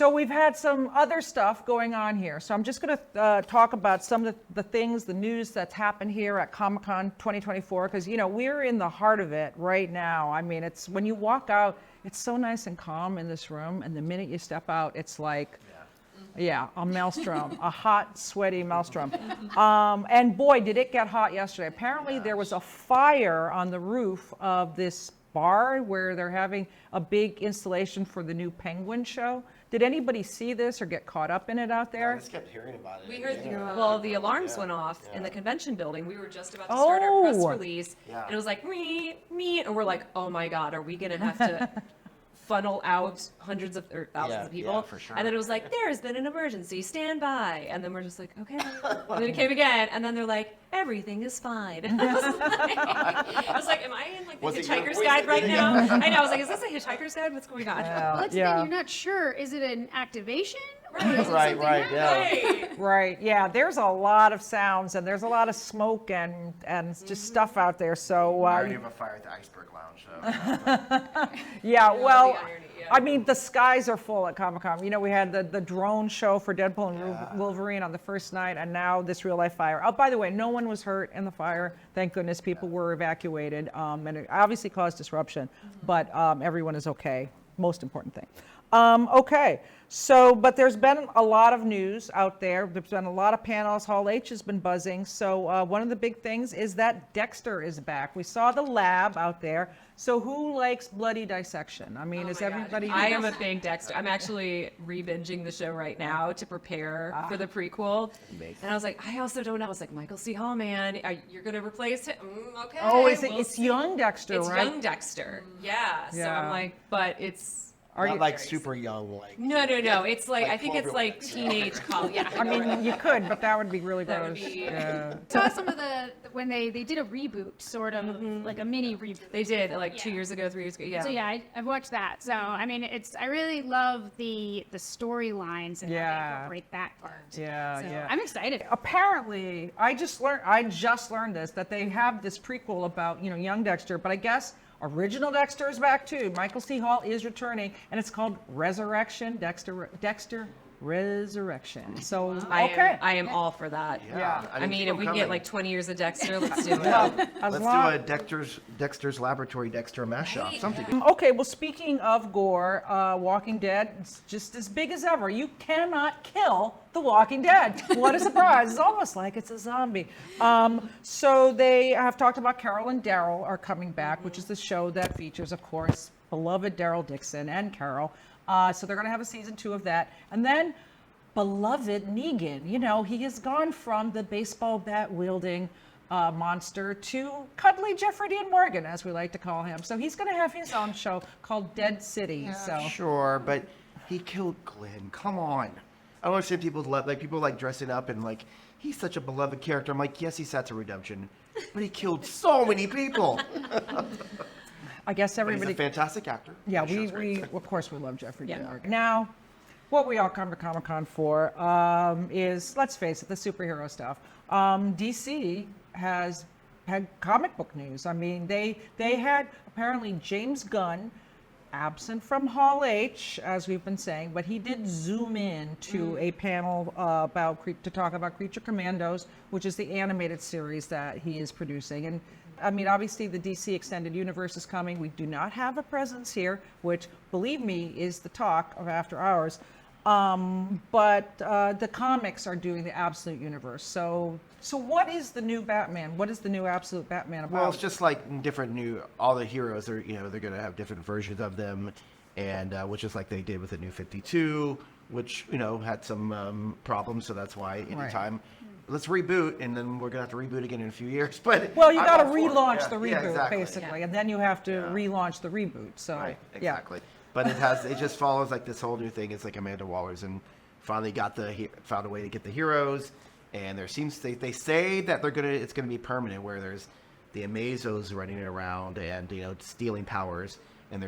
So we've had some other stuff going on here. So I'm just going to talk about some of the things, the news that's happened here at Comic-Con 2024, because, you know, we're in the heart of it right now. I mean, it's when you walk out, it's so nice and calm in this room, and the minute you step out, it's like, yeah, a maelstrom, a hot, sweaty maelstrom. And boy, did it get hot yesterday. Apparently there was a fire on the roof of this bar where they're having a big installation for the new Penguin show. Did anybody see this or get caught up in it out there? I just kept hearing about it. We heard, the alarms went off in the convention building. We were just about to start our press release, and it was like, me, and we're like, oh my God, are we gonna have to funnel out hundreds of or thousands of people? Yeah, for sure. And then it was like, there's been an emergency, stand by. And then we're just like, okay. And then it came again, and then they're like, everything is fine. And I was like, am I in like the Hitchhiker's Guide right now? I know, I was like, is this a Hitchhiker's Guide? What's going on? Well, that's the thing, you're not sure. Is it an activation? Or is it Right, something else? Right, yeah, there's a lot of sounds and there's a lot of smoke and just stuff out there, so. I already have a fire at the Iceberg Lounge, so. Yeah, well, the irony, yeah. I mean, the skies are full at Comic-Con. You know, we had the drone show for Deadpool and Wolverine on the first night, and now this real-life fire. Oh, by the way, no one was hurt in the fire. Thank goodness people were evacuated, and it obviously caused disruption, but everyone is okay. Most important thing. Okay, so, but there's been a lot of news out there. There's been a lot of panels. Hall H has been buzzing. So one of the big things is that Dexter is back. We saw the lab out there. So who likes bloody dissection? I mean, is everybody? I am a big Dexter. I'm actually re-binging the show right now to prepare for the prequel. And I was like, I also don't know. I was like, Michael C. Hall, man, you're going to replace him? Okay. Oh, is it? we'll It's see. young Dexter, It's right? young Dexter. Yeah. So Yeah. I'm like, but it's. Not like super young, like. No. It's like, I think it's like teenage college. Yeah. I mean, you could, but that would be really That would gross. be- Yeah. Saw some of when they did a reboot, sort of like a mini reboot. They did like 2 years ago, 3 years ago. Yeah. So yeah, I've watched that. So I mean, I really love the storylines and how they incorporate that part. Yeah, So yeah. I'm excited. Apparently, I just learned this, that they have this prequel about, you know, young Dexter, but I guess original Dexter is back too. Michael C. Hall is returning, and it's called Resurrection, Dexter Resurrection. So, okay. I am all for that. Yeah. I mean, if we can get like 20 years of Dexter, let's do it. As Let's long- do a Dexter's Laboratory Dexter mashup. Something. Okay, well, speaking of gore, Walking Dead, it's just as big as ever. You cannot kill The Walking Dead. What a surprise. It's almost like it's a zombie. So they have talked about Carol and Daryl are coming back, which is the show that features, of course, beloved Daryl Dixon and Carol. So they're going to have a season 2 of that. And then beloved Negan, you know, he has gone from the baseball bat wielding monster to cuddly Jeffrey Dean Morgan, as we like to call him. So he's going to have his own show called Dead City. So Sure, but he killed Glenn. Come on. I don't understand people like dressing up and like, he's such a beloved character. I'm like, yes, he's set to redemption, but he killed so many people. I guess But everybody. he's a fantastic actor. Yeah, The show's we great. of course we love Jeffrey Dean Yeah. Morgan. Now, what we all come to Comic-Con for is, let's face it, the superhero stuff. DC has had comic book news. I mean, they had apparently James Gunn, absent from Hall H, as we've been saying, but he did zoom in to a panel to talk about Creature Commandos, which is the animated series that he is producing. And I mean, obviously the DC Extended Universe is coming. We do not have a presence here, which, believe me, is the talk of After Hours. But the comics are doing the Absolute Universe. So what is the new Batman? What is the new Absolute Batman about? Well, it's just like all the heroes are, they're going to have different versions of them, and which is like they did with the New 52, which, had some problems. So that's why anytime, let's reboot, and then we're going to have to reboot again in a few years. But well, you got to I'm all for it. relaunch the Yeah, reboot, exactly. basically, and then you have to relaunch the reboot. So, Right, yeah. exactly. But it just follows like this whole new thing. It's like Amanda Waller's and finally found a way to get the heroes. And they say that it's gonna be permanent, where there's the Amazos running around and stealing powers, and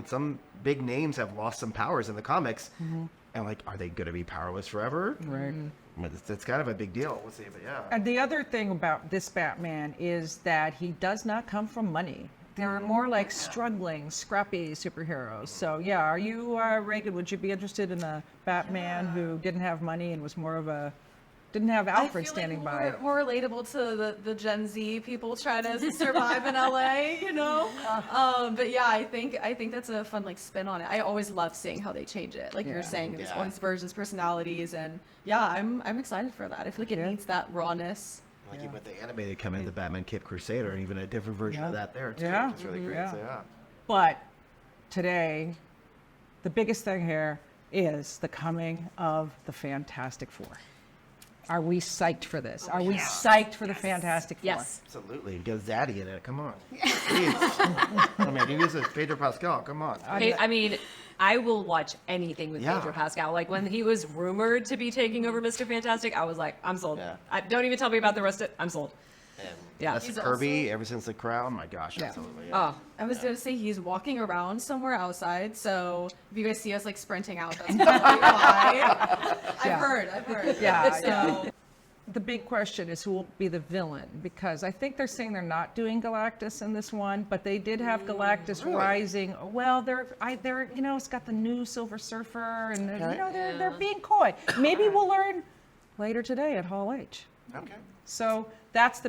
some big names have lost some powers in the comics. Mm-hmm. And like, are they gonna be powerless forever? Right. But it's kind of a big deal. We'll see, but yeah. And the other thing about this Batman is that he does not come from money. they're more like struggling, scrappy superheroes. So yeah, are you Reagan? Would you be interested in a Batman who didn't have money and was more of a didn't have Alfred standing by? More relatable to the Gen Z people trying to survive in LA, you know. But yeah, I think that's a fun like spin on it. I always love seeing how they change it. Like you're saying, there's all these versions, personalities, and yeah, I'm excited for that. I feel like it needs that rawness. Like even with the animated come in, the Batman Cape Crusader, and even a different version of that there too. Yeah. It's really great. Yeah. So, yeah. But today, the biggest thing here is the coming of the Fantastic Four. Are we psyched for this? Are we psyched for the Fantastic Four? Yes. Absolutely. Get Zaddy in it. Come on. Please. I mean, he uses Pedro Pascal. Come on. I mean, I will watch anything with Pedro Pascal. Like when he was rumored to be taking over Mr. Fantastic, I was like, I'm sold. Yeah. Don't even tell me about the rest of it. I'm sold. And Yeah. that's He's Kirby ever since The Crown. My gosh, absolutely. Yeah. Oh, I was gonna say he's walking around somewhere outside, so if you guys see us like sprinting out, that's probably why. I've heard. Yeah, So The big question is who will be the villain, because I think they're saying they're not doing Galactus in this one, but they did have Galactus rising. Well, they're it's got the new Silver Surfer, and they're being coy. Maybe we'll learn later today at Hall H. Okay. So that's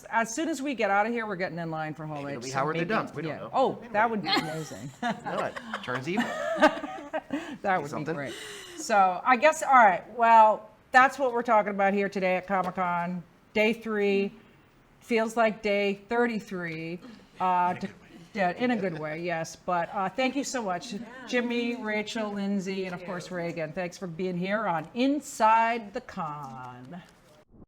as soon as we get out of here, we're getting in line for Hall Maybe H. it'll be So Howard the maybe- Duck. We don't know. Oh, that would be amazing. No, it turns evil. That would be Something. great. So I guess, all right, well, that's what we're talking about here today at Comic-Con. Day 3 feels like day 33. In a good way, yes. But thank you so much, Jimmy, Rachel, Lindsay, and of course Reagan. Thanks for being here on Inside the Con.